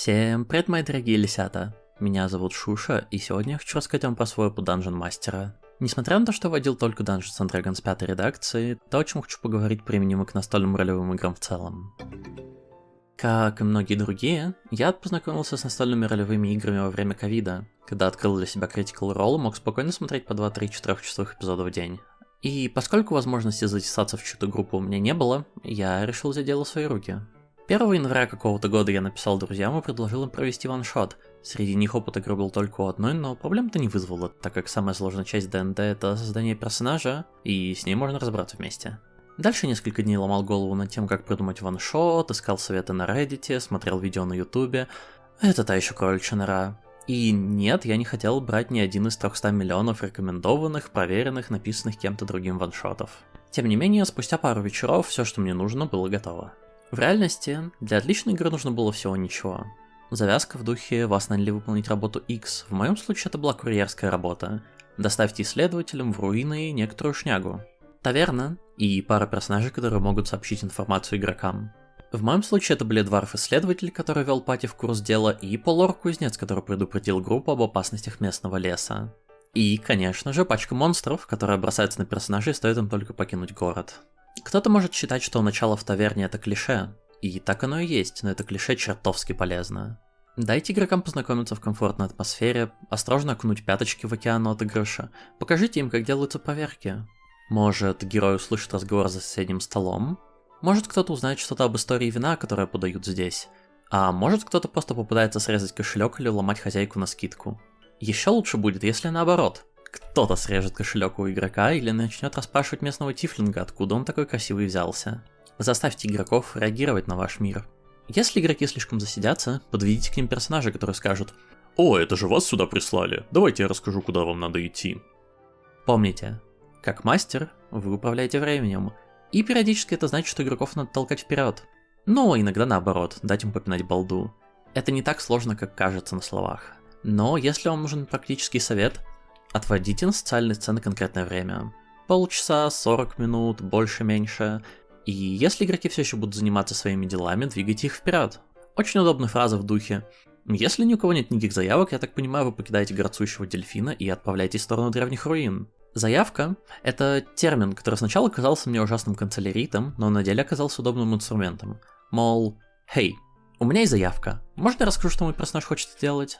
Всем привет, мои дорогие лисята! Меня зовут Шуша, и сегодня я хочу рассказать вам про свой опыт Dungeon Мастера. Несмотря на то, что водил только Dungeons and Dragons 5 редакции, то, о чем хочу поговорить, применимо к настольным ролевым играм в целом. Как и многие другие, я познакомился с настольными ролевыми играми во время ковида, когда открыл для себя Critical Role и мог спокойно смотреть по 2-3 4-часовых эпизода в день. И поскольку возможности затесаться в чью-то группу у меня не было, я решил взять дело в свои руки. 1 января какого-то года я написал друзьям и предложил им провести ваншот. Среди них опыт игры был только у одной, но проблем-то не вызвало, так как самая сложная часть ДНД — это создание персонажа, и с ней можно разобраться вместе. Дальше несколько дней ломал голову над тем, как придумать ваншот, искал советы на Reddit, смотрел видео на Ютубе. Это та еще кроличья нора. И нет, я не хотел брать ни один из 300 миллионов рекомендованных, проверенных, написанных кем-то другим ваншотов. Тем не менее, спустя пару вечеров все, что мне нужно, было готово. В реальности, для отличной игры нужно было всего ничего. Завязка в духе «Вас наняли выполнить работу X», в моем случае это была курьерская работа. Доставьте исследователям в руины некоторую шнягу. Таверна и пара персонажей, которые могут сообщить информацию игрокам. В моем случае это были дварф-исследователь, который вел пати в курс дела, и полуорг-кузнец, который предупредил группу об опасностях местного леса. И, конечно же, пачка монстров, которая бросается на персонажей, стоит им только покинуть город. Кто-то может считать, что начало в таверне — это клише, и так оно и есть, но это клише чертовски полезно. Дайте игрокам познакомиться в комфортной атмосфере, осторожно окунуть пяточки в океан отыгрыша, покажите им, как делаются проверки. Может, герой услышит разговор за соседним столом? Может, кто-то узнает что-то об истории вина, которое подают здесь? А может, кто-то просто попытается срезать кошелек или уломать хозяйку на скидку? Еще лучше будет, если наоборот. Кто-то срежет кошелек у игрока или начнет расспрашивать местного тифлинга, откуда он такой красивый взялся. Заставьте игроков реагировать на ваш мир. Если игроки слишком засидятся, подведите к ним персонажей, которые скажут: «О, это же вас сюда прислали, давайте я расскажу, куда вам надо идти». Помните, как мастер, вы управляете временем, и периодически это значит, что игроков надо толкать вперед. Но иногда наоборот, дать им попинать балду. Это не так сложно, как кажется на словах. Но если вам нужен практический совет, отводите на социальные сцены конкретное время. Полчаса, 40 минут, больше-меньше. И если игроки все еще будут заниматься своими делами, двигайте их вперед. Очень удобная фраза в духе: если ни у кого нет никаких заявок, я так понимаю, вы покидаете горцующего дельфина и отправляетесь в сторону древних руин. Заявка — это термин, который сначала казался мне ужасным канцеляритом, но на деле оказался удобным инструментом. Мол, «Хей, у меня есть заявка, можно я расскажу, что мой персонаж хочет сделать?»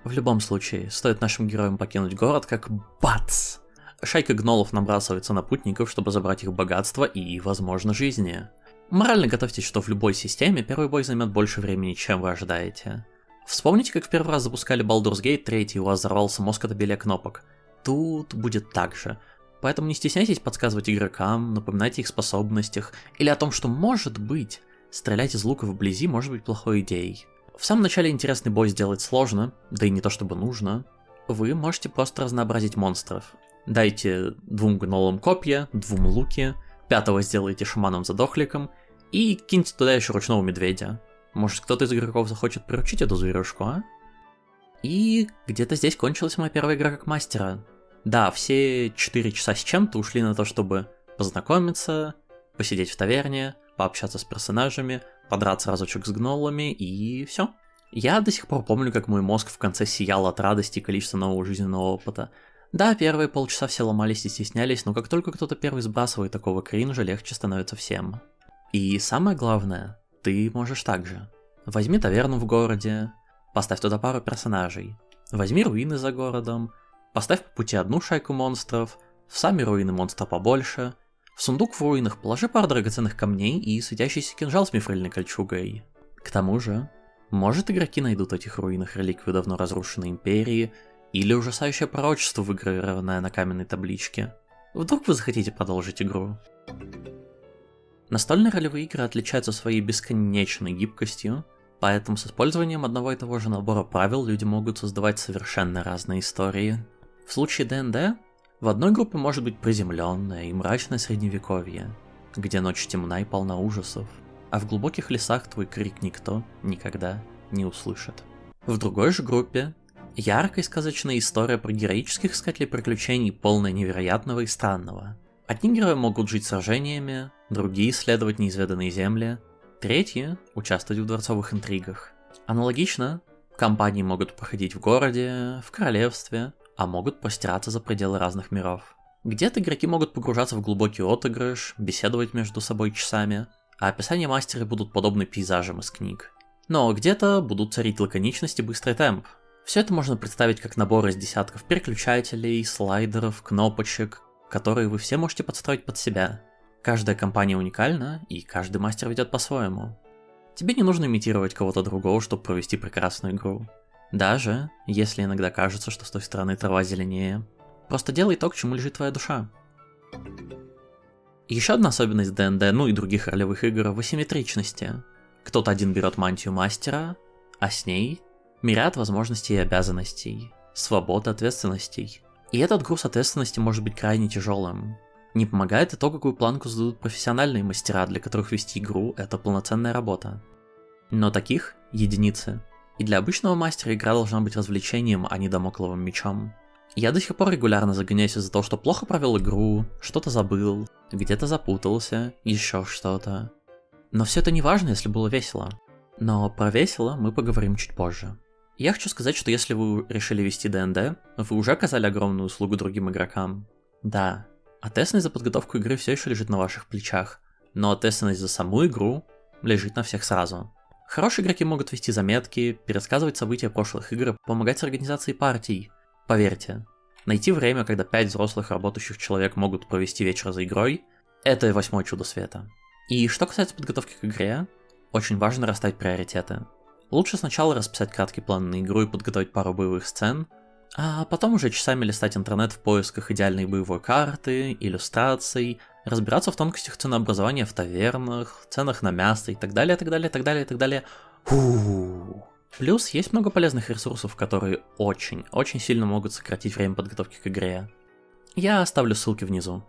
В любом случае, стоит нашим героям покинуть город, как бац! Шайка гнолов набрасывается на путников, чтобы забрать их богатство и, возможно, жизни. Морально готовьтесь, что в любой системе первый бой займет больше времени, чем вы ожидаете. Вспомните, как в первый раз запускали Baldur's Gate 3, и у вас взорвался мозг от обилия кнопок. Тут будет так же. Поэтому не стесняйтесь подсказывать игрокам, напоминайте их способностях, или о том, что, может быть, стрелять из лука вблизи может быть плохой идеей. В самом начале интересный бой сделать сложно, да и не то чтобы нужно. Вы можете просто разнообразить монстров. Дайте 2 гнолам копья, 2 луки, 5-го сделайте шаманом-задохликом и киньте туда еще ручного медведя. Может, кто-то из игроков захочет приручить эту зверюшку, а? И где-то здесь кончилась моя первая игра как мастера. Да, все 4 часа с чем-то ушли на то, чтобы познакомиться, посидеть в таверне, пообщаться с персонажами, подраться разочек с гнолами и все. Я до сих пор помню, как мой мозг в конце сиял от радости и количества нового жизненного опыта. Да, первые полчаса все ломались и стеснялись, но как только кто-то первый сбрасывает такого кринжа, легче становится всем. И самое главное, ты можешь так же. Возьми таверну в городе, поставь туда пару персонажей, возьми руины за городом, поставь по пути 1 шайку монстров, в сами руины монстра побольше, в сундук в руинах положи пару драгоценных камней и светящийся кинжал с мифрильной кольчугой. К тому же, может, игроки найдут в этих руинах реликвию давно разрушенной империи, или ужасающее пророчество, выгравированное на каменной табличке. Вдруг вы захотите продолжить игру? Настольные ролевые игры отличаются своей бесконечной гибкостью, поэтому с использованием одного и того же набора правил люди могут создавать совершенно разные истории. В случае ДНД, в одной группе может быть приземленное и мрачное средневековье, где ночь темна и полна ужасов, а в глубоких лесах твой крик никто никогда не услышит. В другой же группе яркая и сказочная история про героических искателей приключений, полная невероятного и странного. Одни герои могут жить сражениями, другие исследовать неизведанные земли, третьи участвовать в дворцовых интригах. Аналогично, кампании могут проходить в городе, в королевстве, а могут простираться за пределы разных миров. Где-то игроки могут погружаться в глубокий отыгрыш, беседовать между собой часами, а описания мастера будут подобны пейзажам из книг. Но где-то будут царить лаконичность и быстрый темп. Все это можно представить как набор из десятков переключателей, слайдеров, кнопочек, которые вы все можете подстроить под себя. Каждая компания уникальна, и каждый мастер ведет по-своему. Тебе не нужно имитировать кого-то другого, чтобы провести прекрасную игру. Даже если иногда кажется, что с той стороны трава зеленее. Просто делай то, к чему лежит твоя душа. Еще одна особенность ДНД, ну и других ролевых игр в асимметричности. Кто-то один берет мантию мастера, а с ней мириад возможностей и обязанностей, свобод и ответственностей. И этот груз ответственности может быть крайне тяжелым. Не помогает и то, какую планку зададут профессиональные мастера, для которых вести игру — это полноценная работа. Но таких единицы. И для обычного мастера игра должна быть развлечением, а не дамокловым мечом. Я до сих пор регулярно загоняюсь из-за того, что плохо провел игру, что-то забыл, где-то запутался, еще что-то. Но все это не важно, если было весело. Но про весело мы поговорим чуть позже. Я хочу сказать, что если вы решили вести ДНД, вы уже оказали огромную услугу другим игрокам. Да, ответственность за подготовку игры все еще лежит на ваших плечах, но ответственность за саму игру лежит на всех сразу. Хорошие игроки могут вести заметки, пересказывать события прошлых игр, помогать с организацией партий. Поверьте, найти время, когда 5 взрослых работающих человек могут провести вечер за игрой, это 8-е чудо света. И что касается подготовки к игре, очень важно расставить приоритеты. Лучше сначала расписать краткий план на игру и подготовить пару боевых сцен, а потом уже часами листать интернет в поисках идеальной боевой карты, иллюстраций, разбираться в тонкостях ценообразования в тавернах, ценах на мясо и так далее, так далее, так далее, так далее. Плюс есть много полезных ресурсов, которые очень сильно могут сократить время подготовки к игре. Я оставлю ссылки внизу.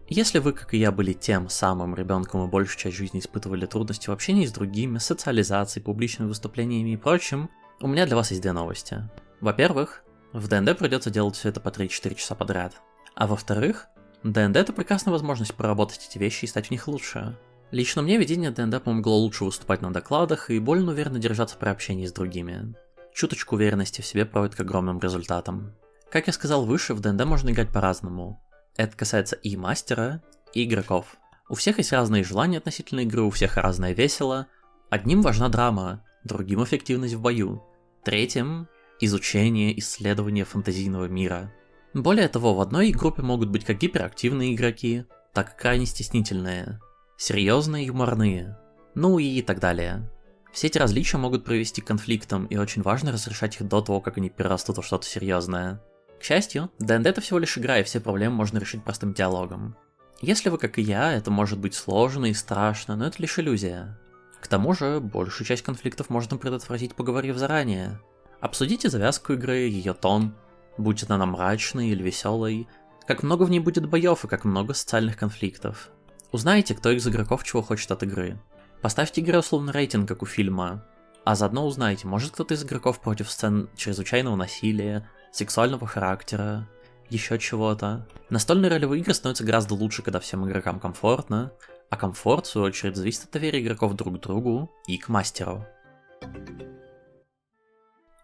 Если вы, как и я, были тем самым ребенком и большую часть жизни испытывали трудности в общении с другими, социализацией, публичными выступлениями и прочим, у меня для вас есть две новости. Во-первых, в ДНД придется делать все это по 3-4 часа подряд. А во-вторых, ДНД — это прекрасная возможность проработать эти вещи и стать в них лучше. Лично мне ведение ДНД помогло лучше выступать на докладах и более уверенно держаться при общении с другими. Чуточку уверенности в себе приводит к огромным результатам. Как я сказал выше, в ДНД можно играть по-разному. Это касается и мастера, и игроков. У всех есть разные желания относительно игры, у всех разное весело. Одним важна драма, другим эффективность в бою, третьим — изучение, исследование фэнтезийного мира. Более того, в одной группе могут быть как гиперактивные игроки, так и крайне стеснительные, серьезные и юморные, ну и так далее. Все эти различия могут привести к конфликтам, и очень важно разрешать их до того, как они перерастут во что-то серьезное. К счастью, ДНД — это всего лишь игра, и все проблемы можно решить простым диалогом. Если вы, как и я, это может быть сложно и страшно, но это лишь иллюзия. К тому же, большую часть конфликтов можно предотвратить, поговорив заранее. Обсудите завязку игры, ее тон, будь она мрачной или веселой, как много в ней будет боев и как много социальных конфликтов. Узнайте, кто из игроков чего хочет от игры. Поставьте игре условный рейтинг, как у фильма, а заодно узнайте, может кто-то из игроков против сцен чрезвычайного насилия, сексуального характера, еще чего-то. Настольные ролевые игры становятся гораздо лучше, когда всем игрокам комфортно, а комфорт, в свою очередь, зависит от доверия игроков друг к другу и к мастеру.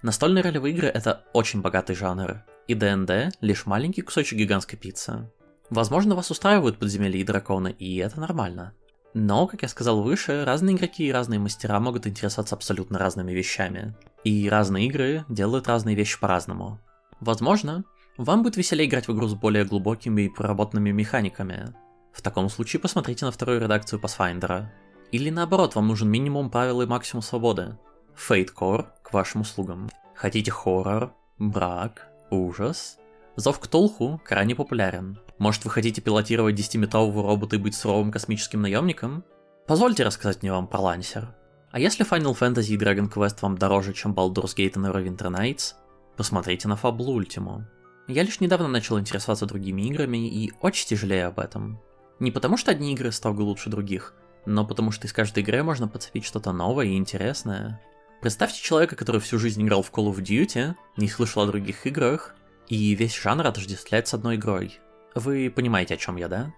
Настольные ролевые игры — это очень богатый жанр, и ДНД — лишь маленький кусочек гигантской пиццы. Возможно, вас устраивают подземелья и драконы, и это нормально. Но, как я сказал выше, разные игроки и разные мастера могут интересоваться абсолютно разными вещами. И разные игры делают разные вещи по-разному. Возможно, вам будет веселее играть в игру с более глубокими и проработанными механиками. В таком случае посмотрите на вторую редакцию Pathfinder. Или наоборот, вам нужен минимум правил и максимум свободы. Fate Core к вашим услугам. Хотите хоррор, мрак, ужас? Зов Ктулху крайне популярен. Может, вы хотите пилотировать 10-метрового робота и быть суровым космическим наемником? Позвольте рассказать мне вам про Лансер. А если Final Fantasy и Dragon Quest вам дороже, чем Baldur's Gate и Neverwinter Nights, посмотрите на Fable Ultima. Я лишь недавно начал интересоваться другими играми и очень жалею об этом. Не потому что одни игры строго лучше других, но потому что из каждой игры можно подцепить что-то новое и интересное. Представьте человека, который всю жизнь играл в Call of Duty, не слышал о других играх, и весь жанр отождествляет с одной игрой. Вы понимаете, о чем я, да?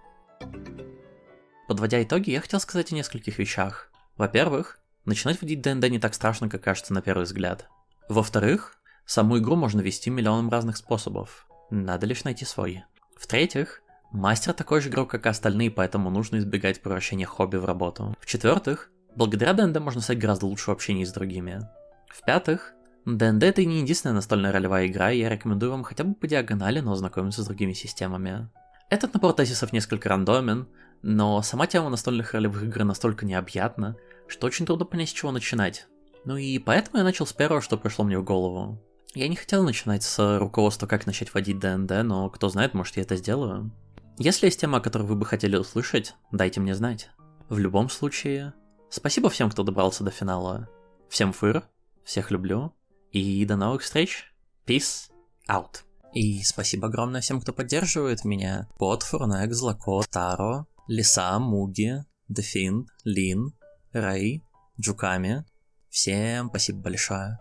Подводя итоги, я хотел сказать о нескольких вещах. Во-первых, начинать водить ДНД не так страшно, как кажется на первый взгляд. Во-вторых, саму игру можно вести миллионом разных способов. Надо лишь найти свой. В-третьих, мастер такой же игрок, как и остальные, поэтому нужно избегать превращения хобби в работу. В-четвертых, благодаря ДНД можно стать гораздо лучше в общении с другими. В-пятых, ДНД это не единственная настольная ролевая игра, и я рекомендую вам хотя бы по диагонали, но ознакомиться с другими системами. Этот набор тезисов несколько рандомен, но сама тема настольных ролевых игр настолько необъятна, что очень трудно понять, с чего начинать. Ну и поэтому я начал с первого, что пришло мне в голову. Я не хотел начинать с руководства, как начать водить ДНД, но кто знает, может я это сделаю. Если есть тема, о которой вы бы хотели услышать, дайте мне знать. В любом случае, спасибо всем, кто добрался до финала. Всем фыр, всех люблю, и до новых встреч. Peace out. И спасибо огромное всем, кто поддерживает меня. Кот, Фурнек, Злако, Таро, Лиса, Муги, Дефин, Лин, Рэй, Джуками. Всем спасибо большое.